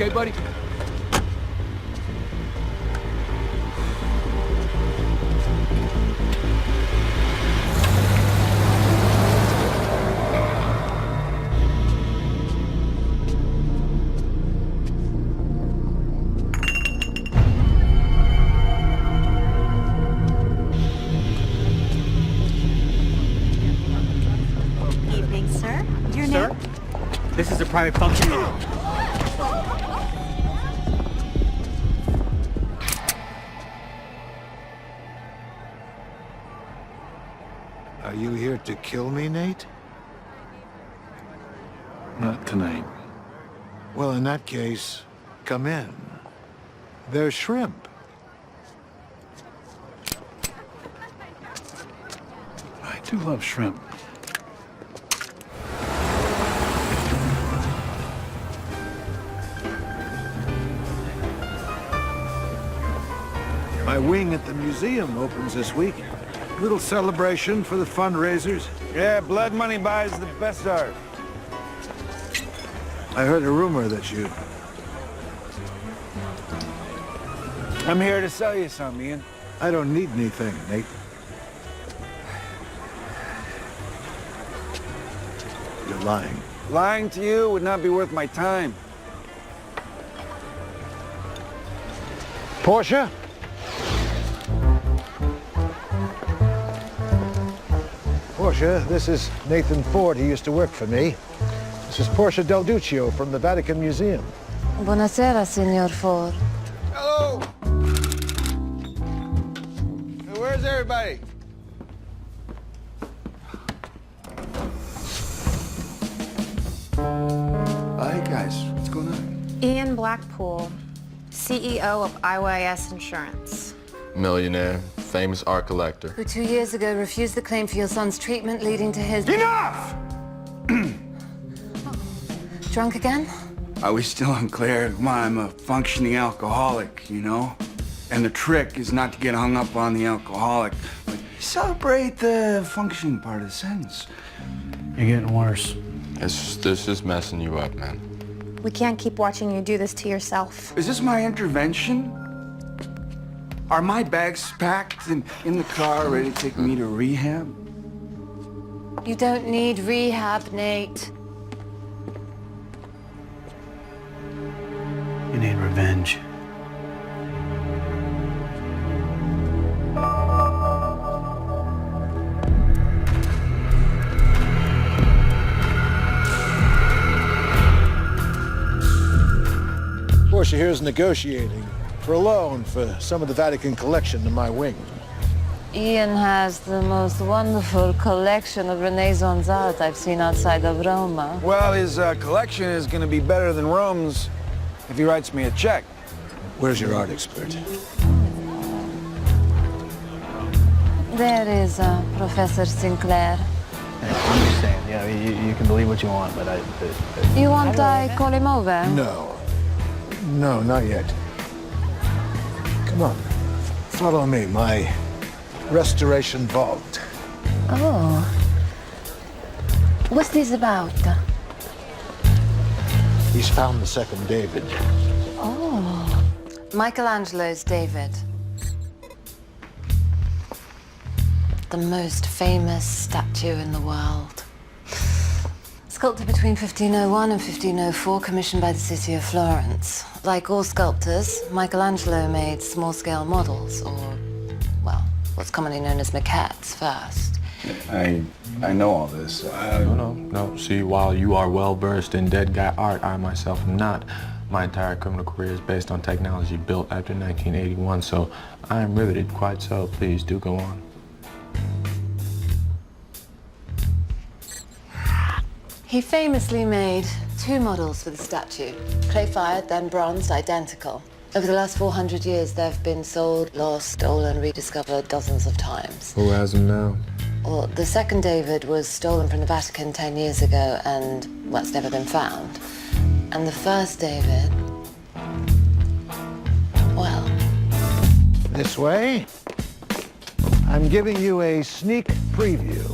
okay, buddy? Evening, sir. Your Sir, name? this is a private function. Are you here to kill me, Nate? Not tonight. Well, in that case, come in. There's shrimp. I do love shrimp. My wing at the museum opens this week. Little celebration for the fundraisers. Yeah, blood money buys the best art. I heard a rumor that you... I'm here to sell you some, Ian. I don't need anything, Nate. You're lying. Lying to you would not be worth my time. Portia? Portia, this is Nathan Ford. He used to work for me. This is Portia Del Duccio from the Vatican Museum. Buonasera, Signor Ford. Hello! Hey, where's everybody? Hi, guys. What's going on? Ian Blackpool, CEO of IYS Insurance. Millionaire, famous art collector. Who 2 years ago refused the claim for your son's treatment, leading to his... Enough! Drunk again? Are we still unclear? Come on, I'm a functioning alcoholic, you know? And the trick is not to get hung up on the alcoholic, but celebrate the functioning part of the sentence. You're getting worse. This is messing you up, man. We can't keep watching you do this to yourself. Is this my intervention? Are my bags packed and in the car ready to take me to rehab? You don't need rehab, Nate. You need revenge. Portia here's negotiating for a loan for some of the Vatican collection in my wing. Ian has the most wonderful collection of Renaissance art I've seen outside of Roma. Well, his collection is going to be better than Rome's if he writes me a check. Where's your art expert? There is Professor Sinclair. I'm just saying, you know, you can believe what you want, but You want I call him over? No. No, not yet. Come on. Follow me, my restoration vault. Oh. What's this about? He's found the second David. Oh. Michelangelo's David. The most famous statue in the world. Sculpted between 1501 and 1504, commissioned by the city of Florence. Like all sculptors, Michelangelo made small-scale models, or, well, what's commonly known as maquettes first. I know all this. No. See, while you are well-versed in dead guy art, I myself am not. My entire criminal career is based on technology built after 1981, so I am riveted, quite so. Please do go on. He famously made 2 models for the statue, clay-fired, then bronzed, identical. Over the last 400 years, they've been sold, lost, stolen, rediscovered dozens of times. Who has him now? Well, the second David was stolen from the Vatican 10 years ago, and, well, it's never been found. And the first David, well... This way. I'm giving you a sneak preview.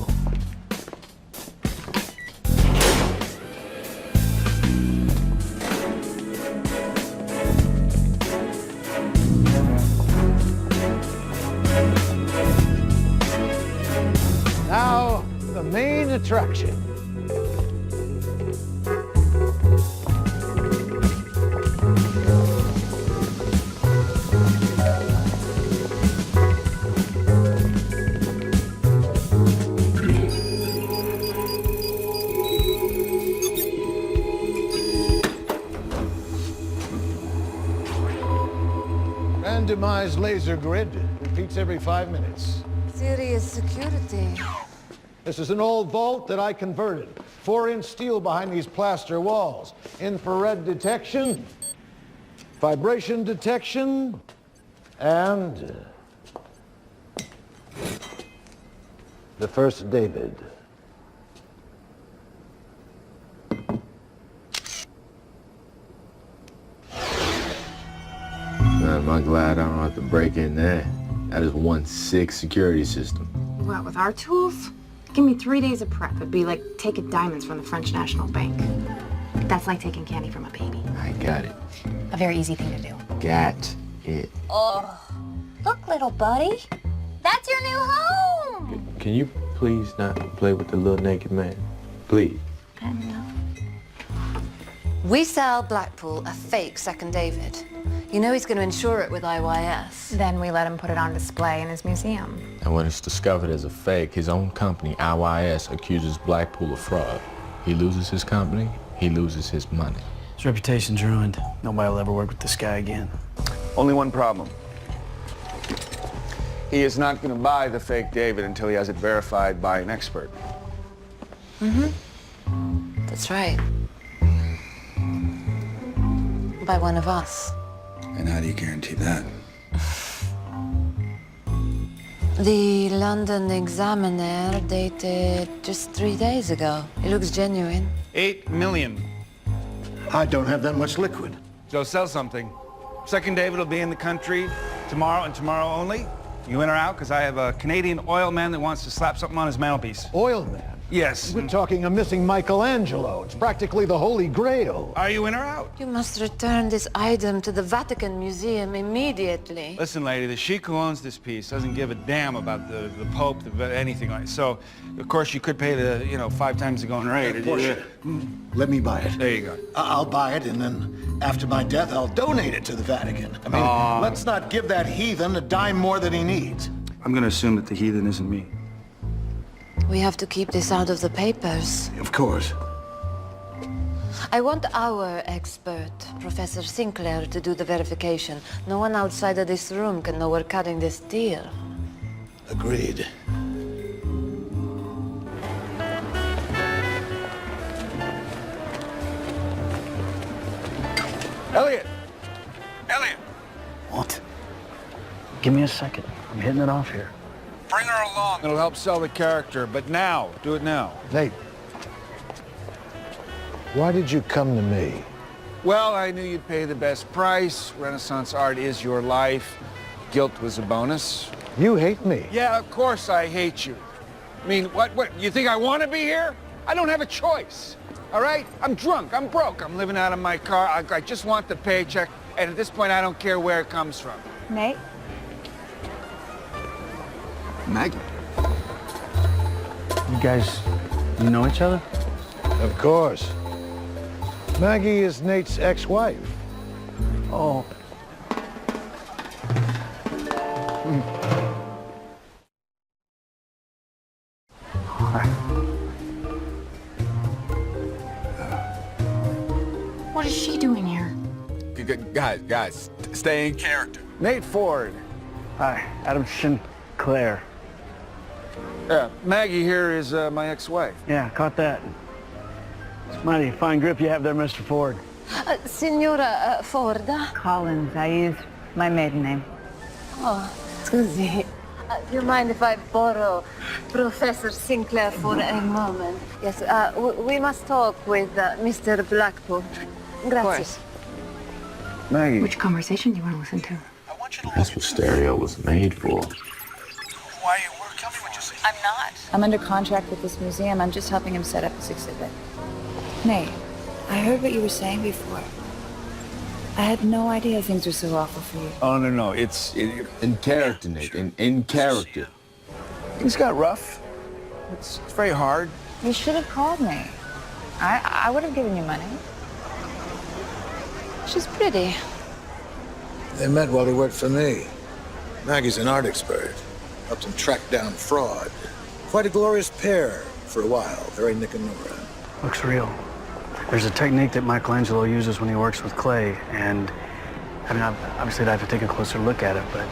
attraction. Randomized laser grid repeats every 5 minutes. Serious security. This is an old vault that I converted. 4-inch steel behind these plaster walls. Infrared detection, vibration detection, and the first David. Am I glad I don't have to break in there? That is 1/6 security system. Well, with our tools, give me 3 days of prep. It'd be like taking diamonds from the French National Bank. That's like taking candy from a baby. I got it. A very easy thing to do. Got it. Oh, look, little buddy. That's your new home. Can you please not play with the little naked man? Please. We sell Blackpool a fake second David. You know he's going to insure it with IYS. Then we let him put it on display in his museum. And when it's discovered as a fake, his own company, IYS, accuses Blackpool of fraud. He loses his company, he loses his money. His reputation's ruined. Nobody will ever work with this guy again. Only one problem. He is not going to buy the fake David until he has it verified by an expert. That's right. By one of us. And how do you guarantee that? The London Examiner dated just 3 days ago. It looks genuine. 8 million. I don't have that much liquid. So sell something. Second David will be in the country tomorrow and tomorrow only. You in or out? Because I have a Canadian oil man that wants to slap something on his mantelpiece. Oil man? Yes. We're talking a missing Michelangelo. It's practically the Holy Grail. Are you in or out? You must return this item to the Vatican Museum immediately. Listen, lady, the sheik who owns this piece doesn't give a damn about the Pope, anything like that. So, of course, you could pay the, 5 times the going rate. Portia, let me buy it. There you go. I'll buy it, and then after my death, I'll donate it to the Vatican. I mean, let's not give that heathen a dime more than he needs. I'm going to assume that the heathen isn't me. We have to keep this out of the papers. Of course. I want our expert, Professor Sinclair, to do the verification. No one outside of this room can know we're cutting this deal. Agreed. Elliot! Elliot! What? Give me a second. I'm hitting it off here. Bring her along. It'll help sell the character, but now. Do it now. Nate, why did you come to me? Well, I knew you'd pay the best price. Renaissance art is your life. Guilt was a bonus. You hate me. Yeah, of course I hate you. I mean, what, you think I want to be here? I don't have a choice, all right? I'm drunk, I'm broke, I'm living out of my car. I just want the paycheck, and at this point, I don't care where it comes from. Nate? Maggie. You know each other? Of course. Maggie is Nate's ex-wife. Oh. What is she doing here? Guys, stay in character. Nate Ford. Hi, Adam Sinclair. Yeah, Maggie here is my ex-wife. Yeah, caught that. It's a mighty fine grip you have there, Mr. Ford. Signora Ford. Collins, I use my maiden name. Oh, scusi. Do you mind if I borrow Professor Sinclair for a moment? Yes, we must talk with Mr. Blackpool. Grazie. Maggie. Which conversation do you want to listen to? That's what stereo was made for. Why are you working? Tell me what you say. I'm not. I'm under contract with this museum. I'm just helping him set up his exhibit. Nate, I heard what you were saying before. I had no idea things were so awful for you. Oh, no, it's... In character, Nate. In character. Things got rough. It's very hard. You should have called me. I would have given you money. She's pretty. They met while they worked for me. Maggie's an art expert. Helped them track down fraud. Quite a glorious pair for a while. Very Nick and Nora. Looks real. There's a technique that Michelangelo uses when he works with clay, and I mean, obviously I'd have to take a closer look at it, but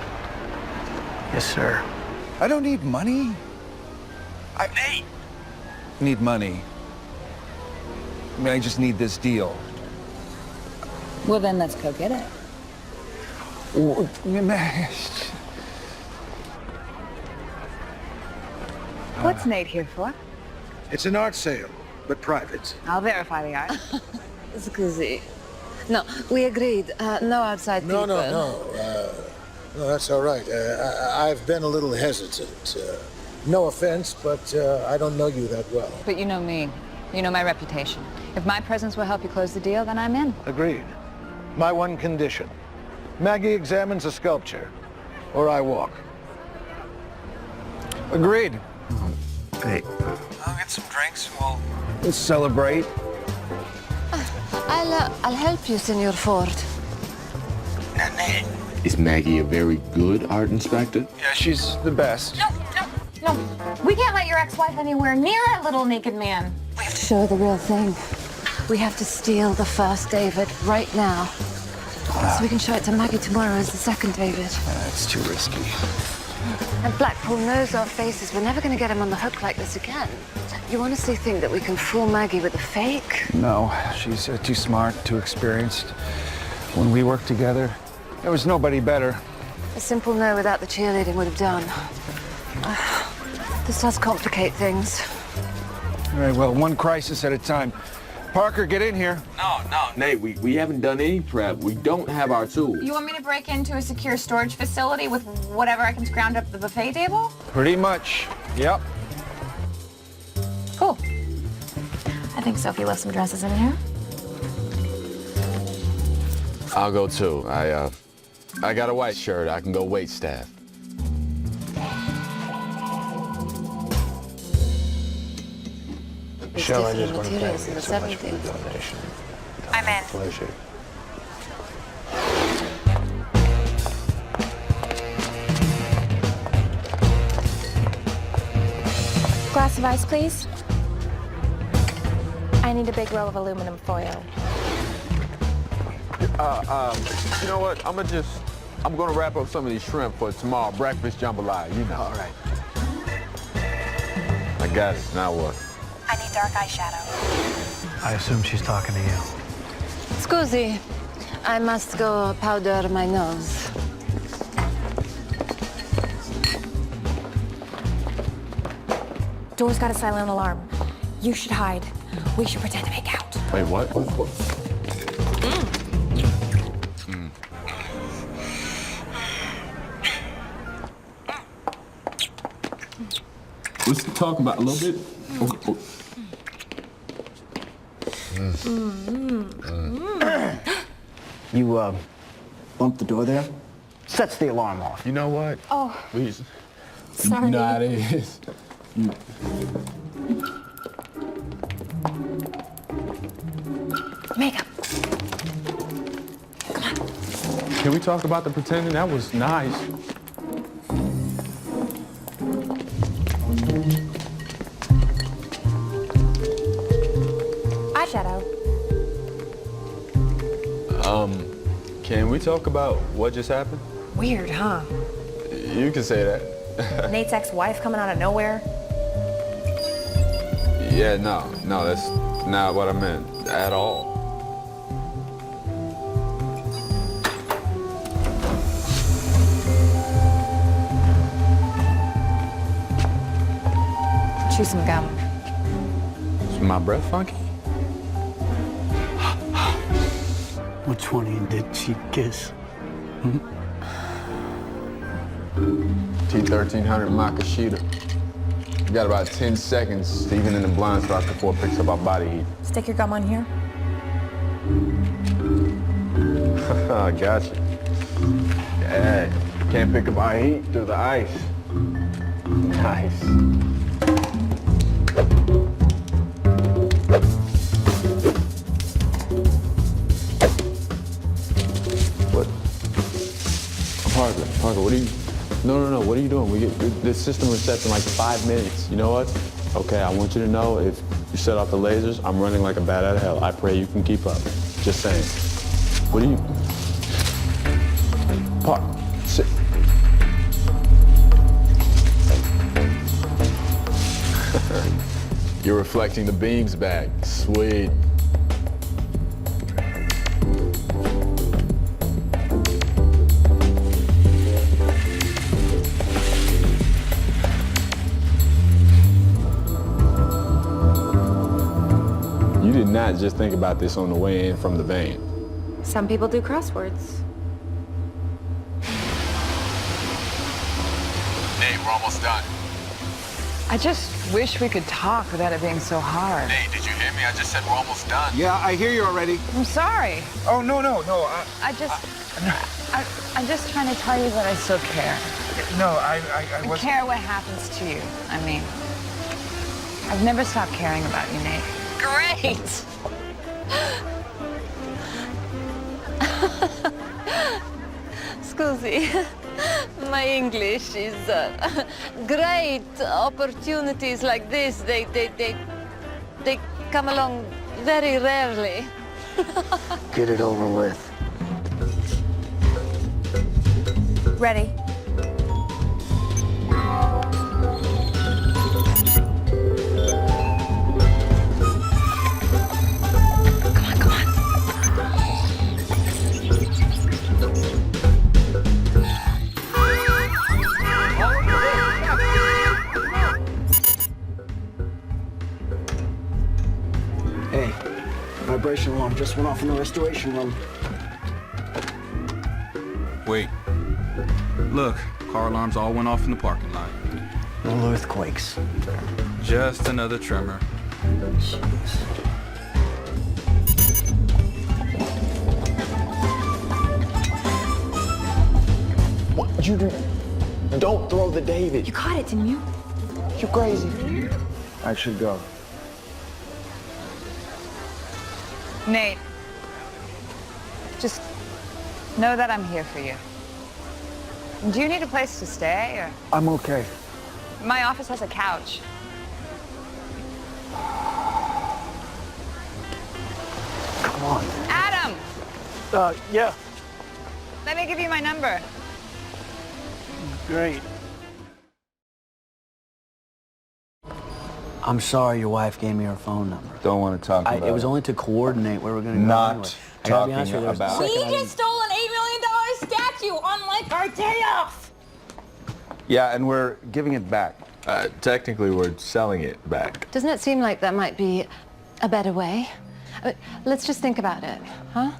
yes, sir. I don't need money. I need money. I mean, I just need this deal. Well, then let's go get it. What's Nate here for? It's an art sale, but private. I'll verify the art. Scusi. No, we agreed. No outside people. No, that's all right. I've been a little hesitant. No offense, but I don't know you that well. But you know me. You know my reputation. If my presence will help you close the deal, then I'm in. Agreed. My one condition. Maggie examines a sculpture, or I walk. Agreed. Hey. I'll get some drinks and we'll celebrate. I'll help you, Senor Ford. Is Maggie a very good art inspector? Yeah, she's the best. No. We can't let your ex-wife anywhere near that little naked man. We have to show her the real thing. We have to steal the first David right now. So we can show it to Maggie tomorrow as the second David. It's too risky. And Blackpool knows our faces. We're never going to get him on the hook like this again. You honestly think that we can fool Maggie with a fake? No, she's too smart, too experienced. When we worked together, there was nobody better. A simple no without the cheerleading would have done. This does complicate things. All right, well, one crisis at a time. Parker, get in here. No, Nate, we haven't done any prep. We don't have our tools. You want me to break into a secure storage facility with whatever I can scrounge up the buffet table? Pretty much, yep. Cool. I think Sophie left some dresses in here. I'll go too. I got a white shirt. I can go wait staff. Shall I just different want to materials thank in you the so much for the 70s. donation? I'm in. Pleasure. Glass of ice, please. I need a big roll of aluminum foil. You know what? I'm gonna wrap up some of these shrimp for tomorrow. Breakfast jambalaya, you know. All right. I got it. Now what? I need dark eyeshadow. I assume she's talking to you. Scusi, I must go powder my nose. Door's got a silent alarm. You should hide. We should pretend to make out. Wait, what? What's he talking about? A little bit? You, bumped the door there? Sets the alarm off. You know what? Oh, Please. sorry. You know how it is. Makeup. Can we talk about the pretending? That was nice. Eyeshadow. Can we talk about what just happened? Weird, huh? You can say that. Nate's ex-wife coming out of nowhere. Yeah, no, that's not what I meant at all. Chew some gum. Is my breath funky? Which one did she kiss? T1300 Makashita. You got about 10 seconds, even in the blind spot before it picks up our body heat. Stick your gum on here. I got you. Yeah, can't pick up our heat through the ice. Nice. Parker, what are you... No, what are you doing? The system resets in like 5 minutes. You know what? Okay, I want you to know if you set off the lasers, I'm running like a bat out of hell. I pray you can keep up. Just saying. What are you... Parker, sit. You're reflecting the beams back. Sweet. You did not just think about this on the way in from the van. Some people do crosswords. Nate, we're almost done. I just wish we could talk without it being so hard. Nate, did you hear me? I just said we're almost done. Yeah, I hear you already. I'm sorry. Oh, no. I'm just trying to tell you that I still care. No, I I wasn't... care what happens to you. I mean, I've never stopped caring about you, Nate. Great! Scusi, my English is great. Opportunities like this, they come along very rarely. Get it over with. Ready? Hey, vibration alarm just went off in the restoration room. Wait. Look, car alarms all went off in the parking lot. Little earthquakes. Just another tremor. Jeez. What? You don't throw the David. You caught it, didn't you? You crazy. I should go. Nate, just know that I'm here for you. Do you need a place to stay, or? I'm okay. My office has a couch. Come on. Adam! Yeah. Let me give you my number. Great. I'm sorry your wife gave me her phone number. Don't want to talk about It was only to coordinate where we're going to go. Not anyway. I gotta be honest with you, talking there was about- a second We I just stole an $8 million statue on like our day off. Yeah, and we're giving it back. Technically, we're selling it back. Doesn't it seem like that might be a better way? Let's just think about it, huh?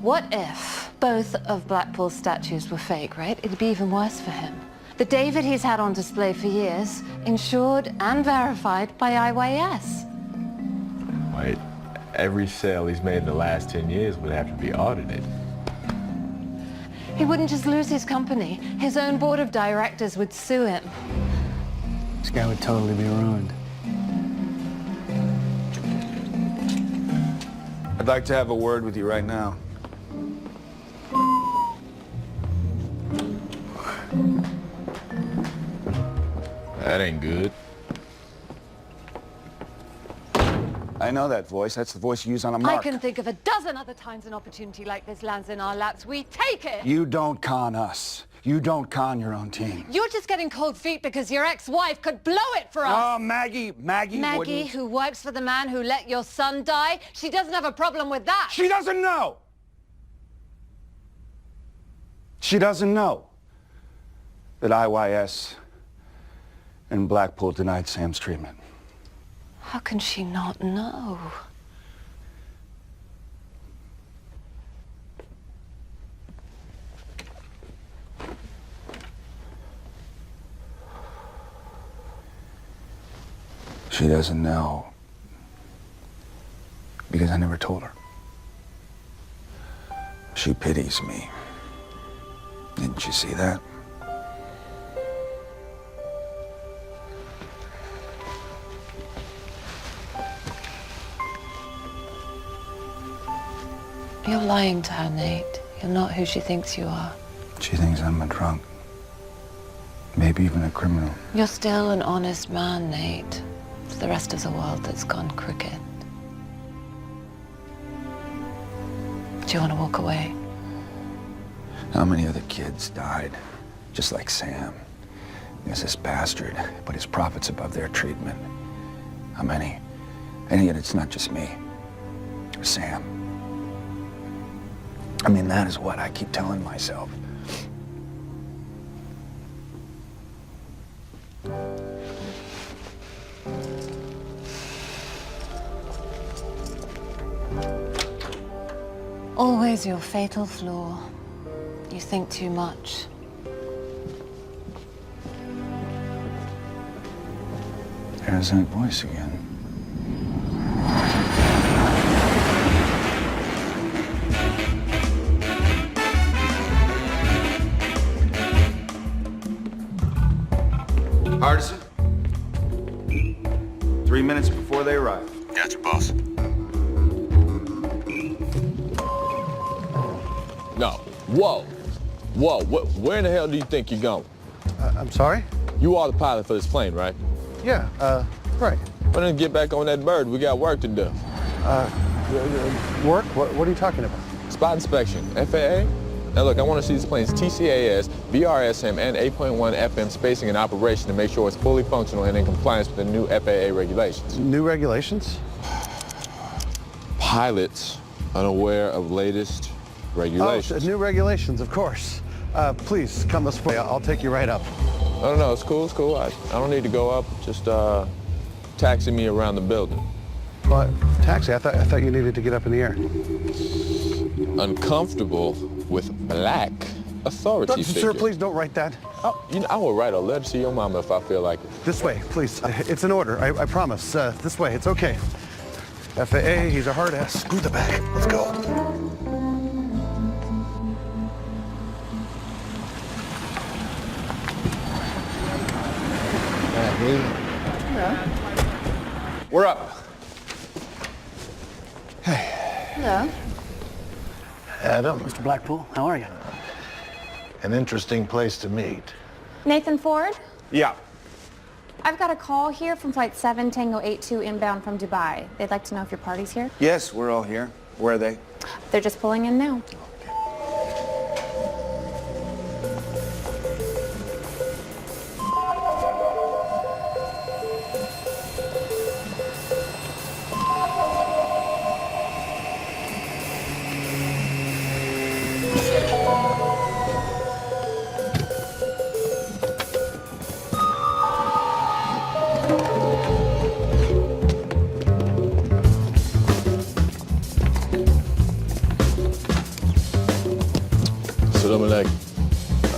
What if both of Blackpool's statues were fake, right? It'd be even worse for him. The David he's had on display for years, insured and verified by IYS. Wait, every sale he's made in the last 10 years would have to be audited. He wouldn't just lose his company. His own board of directors would sue him. This guy would totally be ruined. I'd like to have a word with you right now. That ain't good. I know that voice. That's the voice you use on a I mark. can think of a dozen other times an opportunity like this lands in our laps. We take it. You don't con us. You don't con your own team. You're just getting cold feet because your ex-wife could blow it for us. Oh, Maggie wouldn't. Who works for the man who let your son die, she doesn't have a problem with that. She doesn't know. She doesn't know that IYS and Blackpool denied Sam's treatment. How can she not know? She doesn't know because I never told her. She pities me. Didn't you see that? You're lying to her, Nate. You're not who she thinks you are. She thinks I'm a drunk. maybe even a criminal. You're still an honest man, Nate. It's the rest of the world that's gone crooked. Do you want to walk away? How many other kids died just like Sam? There's this bastard put his profits above their treatment. How many? And yet it's not just me or Sam. I mean, that is what I keep telling myself. Always your fatal flaw. You think too much. There's that voice again. Artisan? 3 minutes before they arrive. Gotcha, boss. No. Whoa. Whoa. Where in the hell do you think you're going? I'm sorry? You are the pilot for this plane, right? Yeah, right. Why don't you get back on that bird? We got work to do. Work? What are you talking about? Spot inspection. FAA? Now look, I want to see this plane's TCAS, BRSM, and 8.1 FM spacing and operation to make sure it's fully functional and in compliance with the new FAA regulations. New regulations? Pilots unaware of latest regulations. Oh, new regulations, of course. Please, come this way. I'll take you right up. No, it's cool, it's cool. I don't need to go up. Just taxi me around the building. What? Taxi? I thought you needed to get up in the air. Uncomfortable with black authority Sir, figure. please don't write that. Oh, I will write a letter to your mama if I feel like it. This way, please. It's an order, I promise. This way, it's okay. FAA, he's a hard ass. Screw the back. Let's go. We're up. Hello. Adam, Mr. Blackpool, how are you? an interesting place to meet. Nathan Ford? Yeah. I've got a call here from flight 7 Tango 82 inbound from Dubai. They'd like to know if your party's here. Yes, we're all here. Where are they? They're just pulling in now.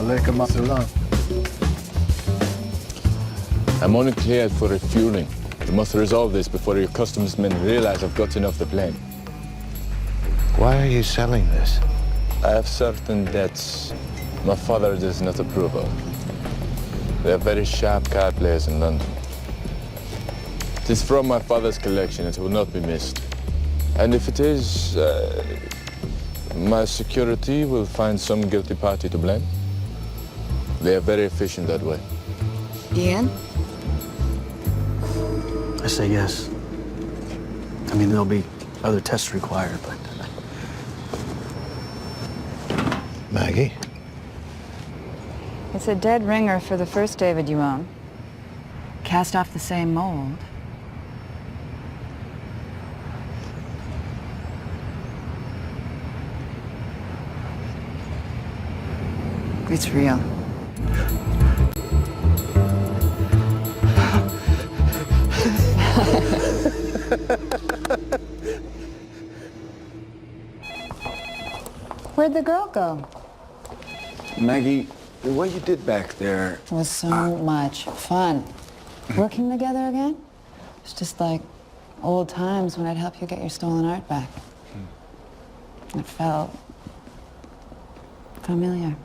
Alaikum assalam. I'm only cleared for refueling. You must resolve this before your customs men realize I've gotten off the plane. Why are you selling this? I have certain debts my father does not approve of. They are very sharp card players in London. It is from my father's collection. It will not be missed. And if it is, my security will find some guilty party to blame. They are very efficient that way. Ian? I say yes. I mean, there'll be other tests required, but... Maggie? It's a dead ringer for the first David you own. Cast off the same mold. It's real. Where'd the girl go? Maggie, what you did back there... It was so much fun. Working together again? It's just like old times when I'd help you get your stolen art back. It felt familiar.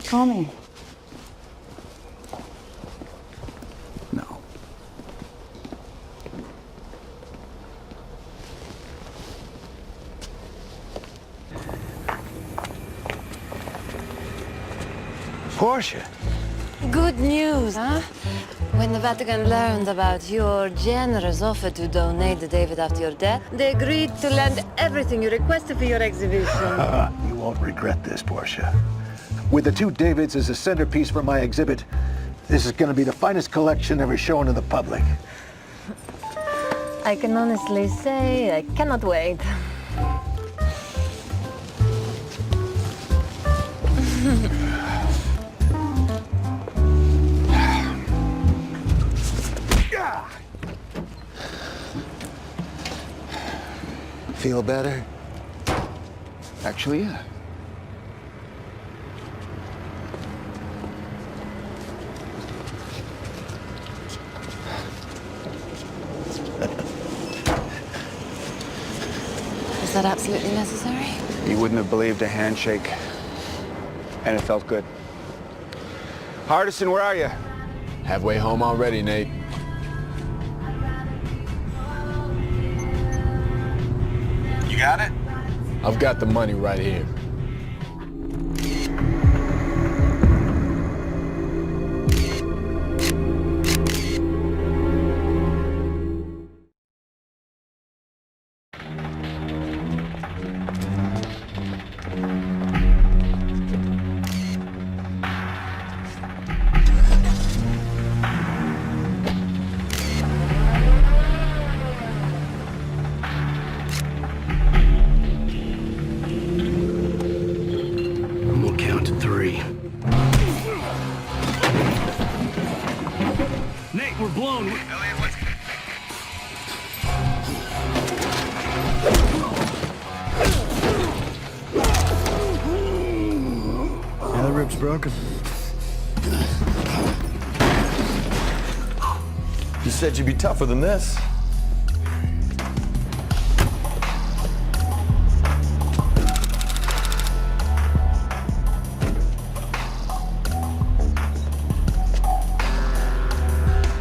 Call me. No. Portia. Good news, huh? When the Vatican learned about your generous offer to donate the David after your death, they agreed to lend everything you requested for your exhibition. You won't regret this, Portia. With the 2 Davids as a centerpiece for my exhibit, this is going to be the finest collection ever shown to the public. I can honestly say I cannot wait. Feel better? Actually, yeah. Is that absolutely necessary? You wouldn't have believed a handshake. And it felt good. Hardison, where are you? Halfway home already, Nate. You got it? I've got the money right here. Broken. You said you'd be tougher than this.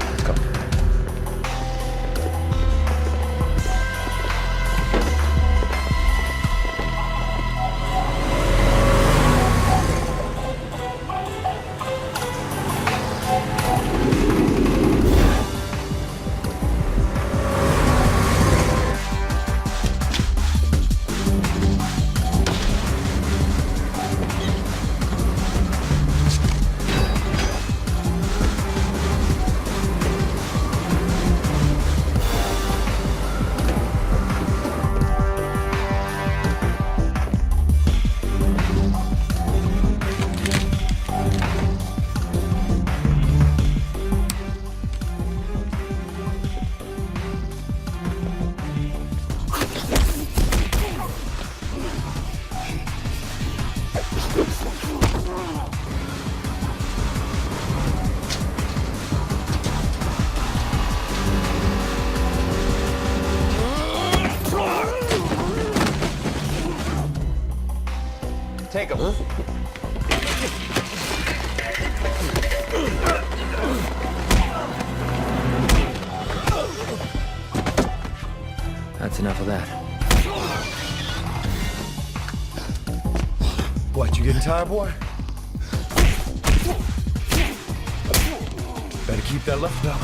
Let's go. Take him. That's enough of that. What, you getting tired, boy? Better keep that left up.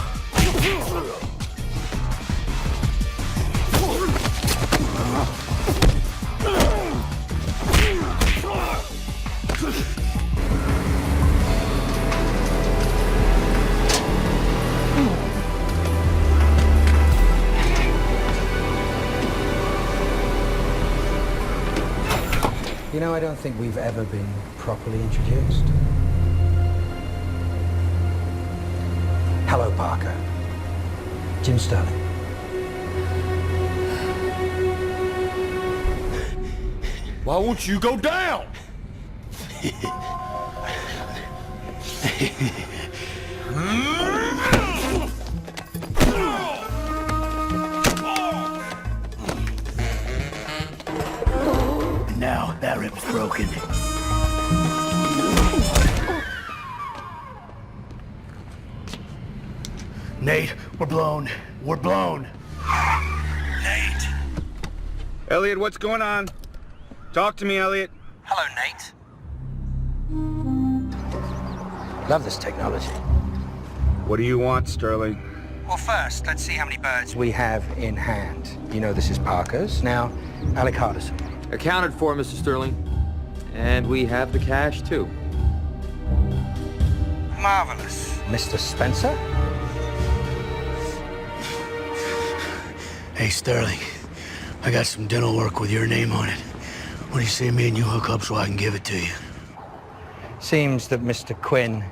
You know, I don't think we've ever been properly introduced. Hello, Parker. Jim Sterling. Why won't you go down? Now, that rib's broken. Nate, we're blown. We're blown. Nate. Elliot, what's going on? Talk to me, Elliot. Hello, Nate. Love this technology. What do you want, Sterling? Well, first, let's see how many birds we have in hand. You know this is Parker's. Now, Alec Hardison. Accounted for, Mr. Sterling. And we have the cash, too. Marvelous. Mr. Spencer? Hey, Sterling. I got some dental work with your name on it. What do you say me and you hook up so I can give it to you? Seems that Mr. Quinn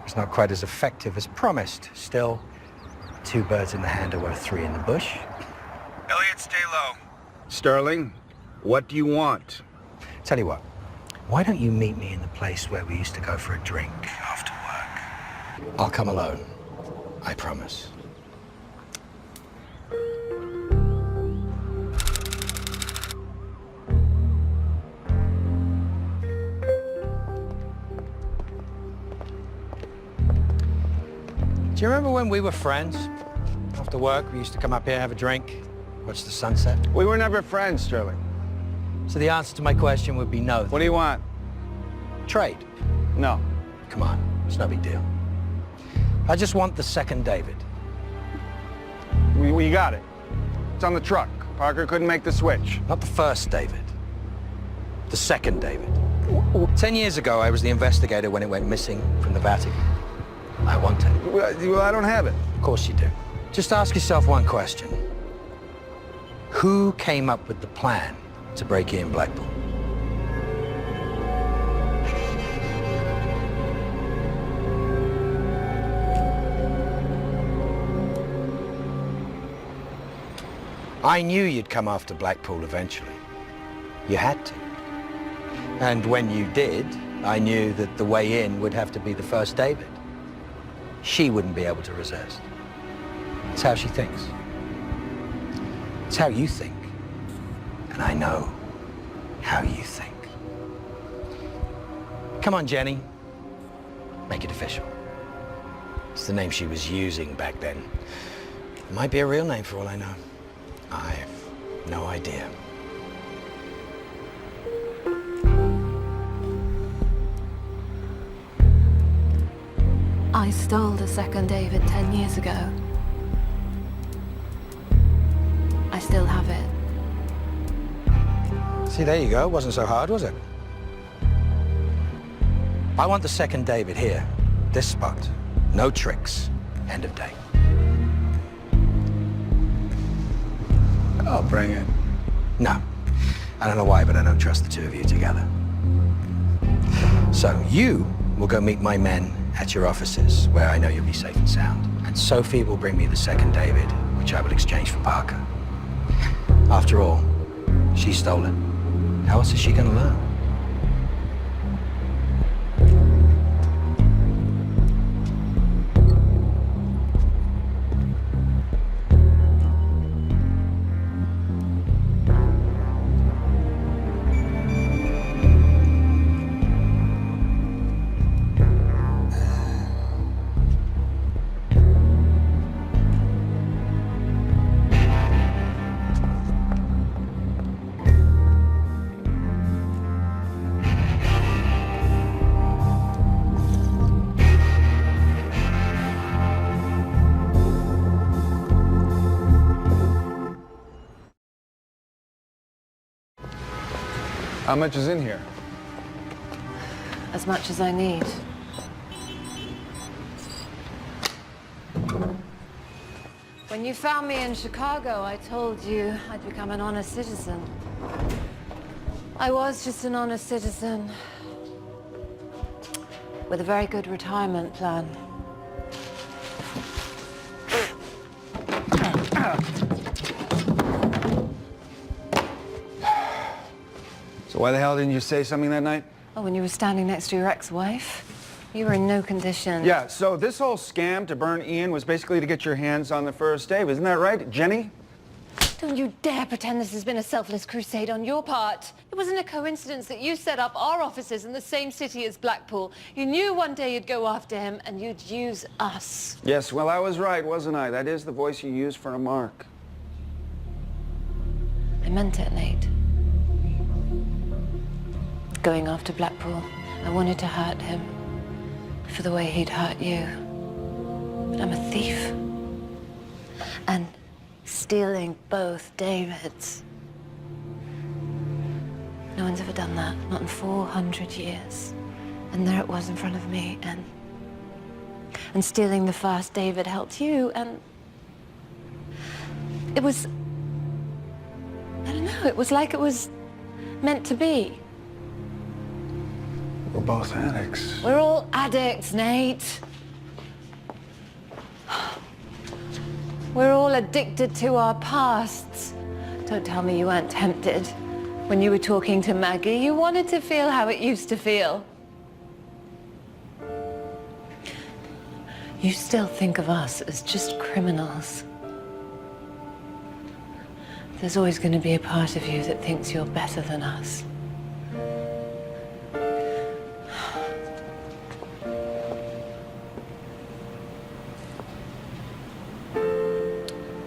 was not quite as effective as promised. Still, 2 birds in the hand are worth 3 in the bush. Elliot, stay low. Sterling, what do you want? Tell you what, why don't you meet me in the place where we used to go for a drink after work? I'll come alone. I promise. Do you remember when we were friends? After work, we used to come up here, have a drink, watch the sunset. We were never friends, Sterling. So the answer to my question would be no. What do you want? Trade. No. Come on, it's no big deal. I just want the second David. We got it. It's on the truck. Parker couldn't make the switch. Not the first David. The second David. 10 years ago, I was the investigator when it went missing from the Vatican. I want it. Well, I don't have it. Of course you do. Just ask yourself one question. Who came up with the plan to break in Blackpool? I knew you'd come after Blackpool eventually. You had to. And when you did, I knew that the way in would have to be the first David. She wouldn't be able to resist. It's how she thinks. It's how you think. And I know how you think. Come on, Jenny. Make it official. It's the name she was using back then. It might be a real name for all I know. I've no idea. I stole the second David 10 years ago. I still have it. See, there you go. It wasn't so hard, was it? I want the second David here. This spot. No tricks. End of day. I'll bring it. No. I don't know why, but I don't trust the two of you together. So you will go meet my men at your offices, where I know you'll be safe and sound. And Sophie will bring me the second David, which I will exchange for Parker. After all, she stole it. How else is she going to learn? How much is in here? As much as I need. When you found me in Chicago, I told you I'd become an honest citizen. I was just an honest citizen with a very good retirement plan. So why the hell didn't you say something that night? Oh, when you were standing next to your ex-wife? You were in no condition. Yeah, so this whole scam to burn Ian was basically to get your hands on the first Dave. Isn't that right, Jenny? Don't you dare pretend this has been a selfless crusade on your part. It wasn't a coincidence that you set up our offices in the same city as Blackpool. You knew one day you'd go after him and you'd use us. Yes, well, I was right, wasn't I? That is the voice you used for a mark. I meant it, Nate. Going after Blackpool, I wanted to hurt him. for the way he'd hurt you. But I'm a thief. And stealing both Davids. No one's ever done that, not in 400 years. And there it was in front of me, and stealing the first David helped you, and it was, I don't know, it was like it was meant to be. We're both addicts. We're all addicts, Nate. We're all addicted to our pasts. Don't tell me you weren't tempted. When you were talking to Maggie, you wanted to feel how it used to feel. You still think of us as just criminals. There's always going to be a part of you that thinks you're better than us.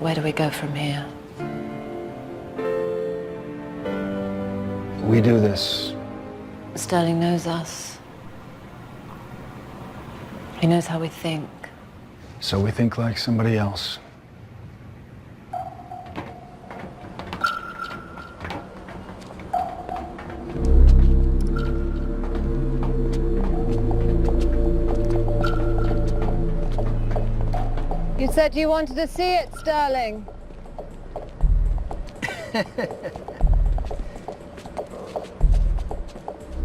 Where do we go from here? We do this. Sterling knows us. He knows how we think. So we think like somebody else. You said you wanted to see it, Sterling.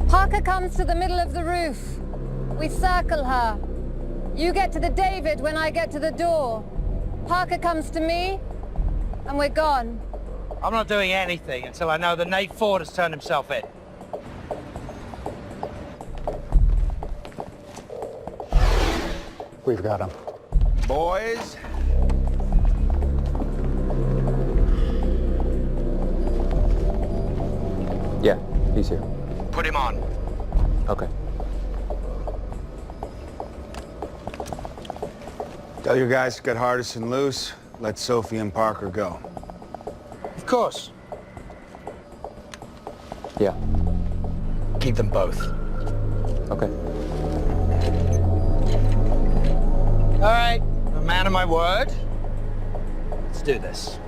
Parker comes to the middle of the roof. We circle her. You get to the David when I get to the door. Parker comes to me, and we're gone. I'm not doing anything until I know that Nate Ford has turned himself in. We've got him. Boys. Yeah, he's here. Put him on. Okay. Tell your guys to get Hardison loose. Let Sophie and Parker go. Of course. Yeah. Keep them both. Okay. All right, I'm a man of my word. Let's do this.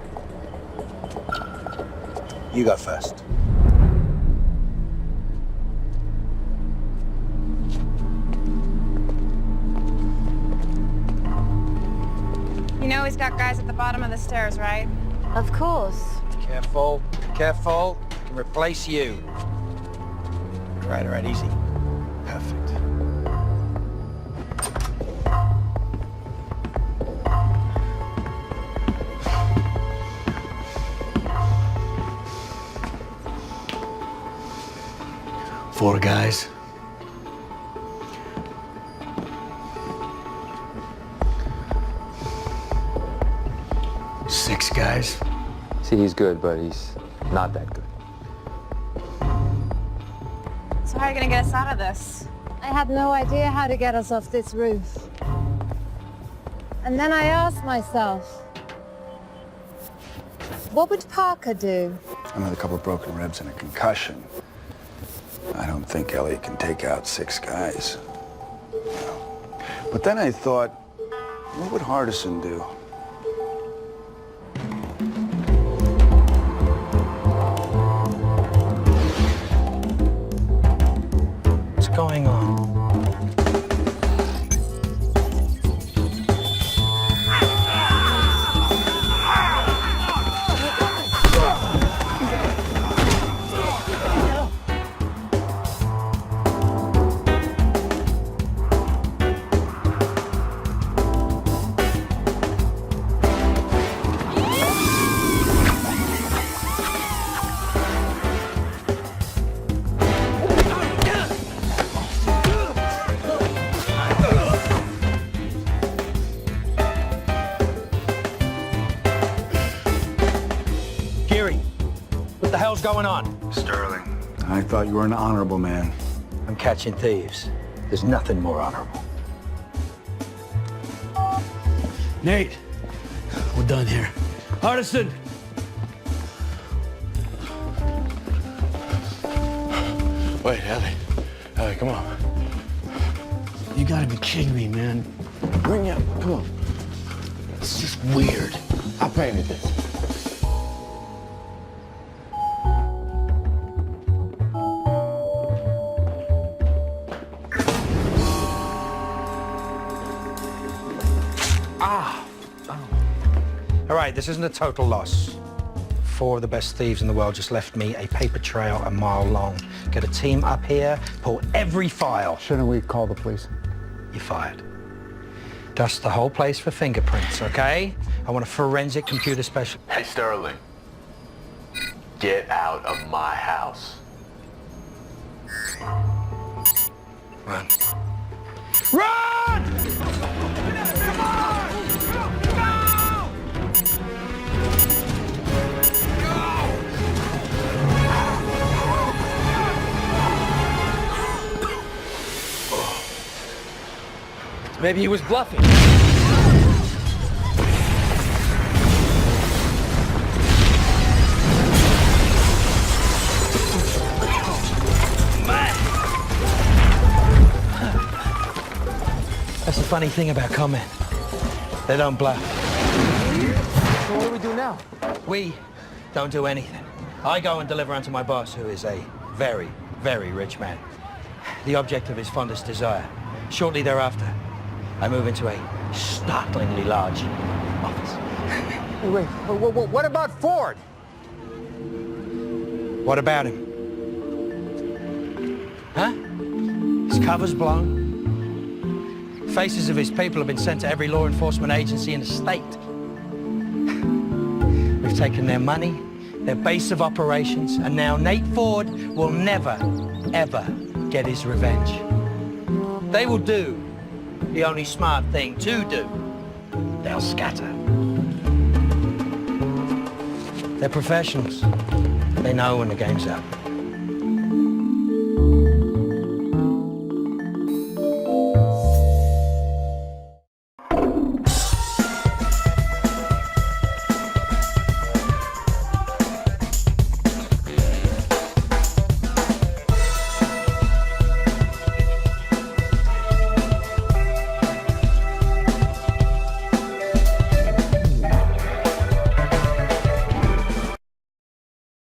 You go first. You know he's got guys at the bottom of the stairs, right? Of course. Careful, careful. Replace you. All right, easy. Perfect. Four guys. Six guys. See, he's good, but he's not that good. So how are you gonna get us out of this? I had no idea how to get us off this roof. And then I asked myself, what would Parker do? Another couple of broken ribs and a concussion. I don't think Elliot can take out six guys. But then I thought, what would Hardison do? What's going on? What the hell's going on? Sterling, I thought you were an honorable man. I'm catching thieves. There's nothing more honorable. Nate, we're done here. Hardison! Wait, Ellie. Ellie, come on. You gotta be kidding me, man. Bring it. Come on. It's just weird. I painted this. All right, this isn't a total loss. 4 of the best thieves in the world just left me a paper trail a mile long. Get a team up here, pull every file. Shouldn't we call the police? You're fired. Dust the whole place for fingerprints, okay? I want a forensic computer special. Hey, Sterling. Get out of my house. Run. Run! Come on! Maybe he was bluffing. That's the funny thing about comment. They don't bluff. So what do we do now? We don't do anything. I go and deliver unto my boss, who is a very, very rich man, the object of his fondest desire. Shortly thereafter, I move into a startlingly large office. Hey, wait, what about Ford? What about him? Huh? His cover's blown. Faces of his people have been sent to every law enforcement agency in the state. We've taken their money, their base of operations, and now Nate Ford will never, ever get his revenge. They will do the only smart thing to do. They'll scatter. They're professionals. They know when the game's up.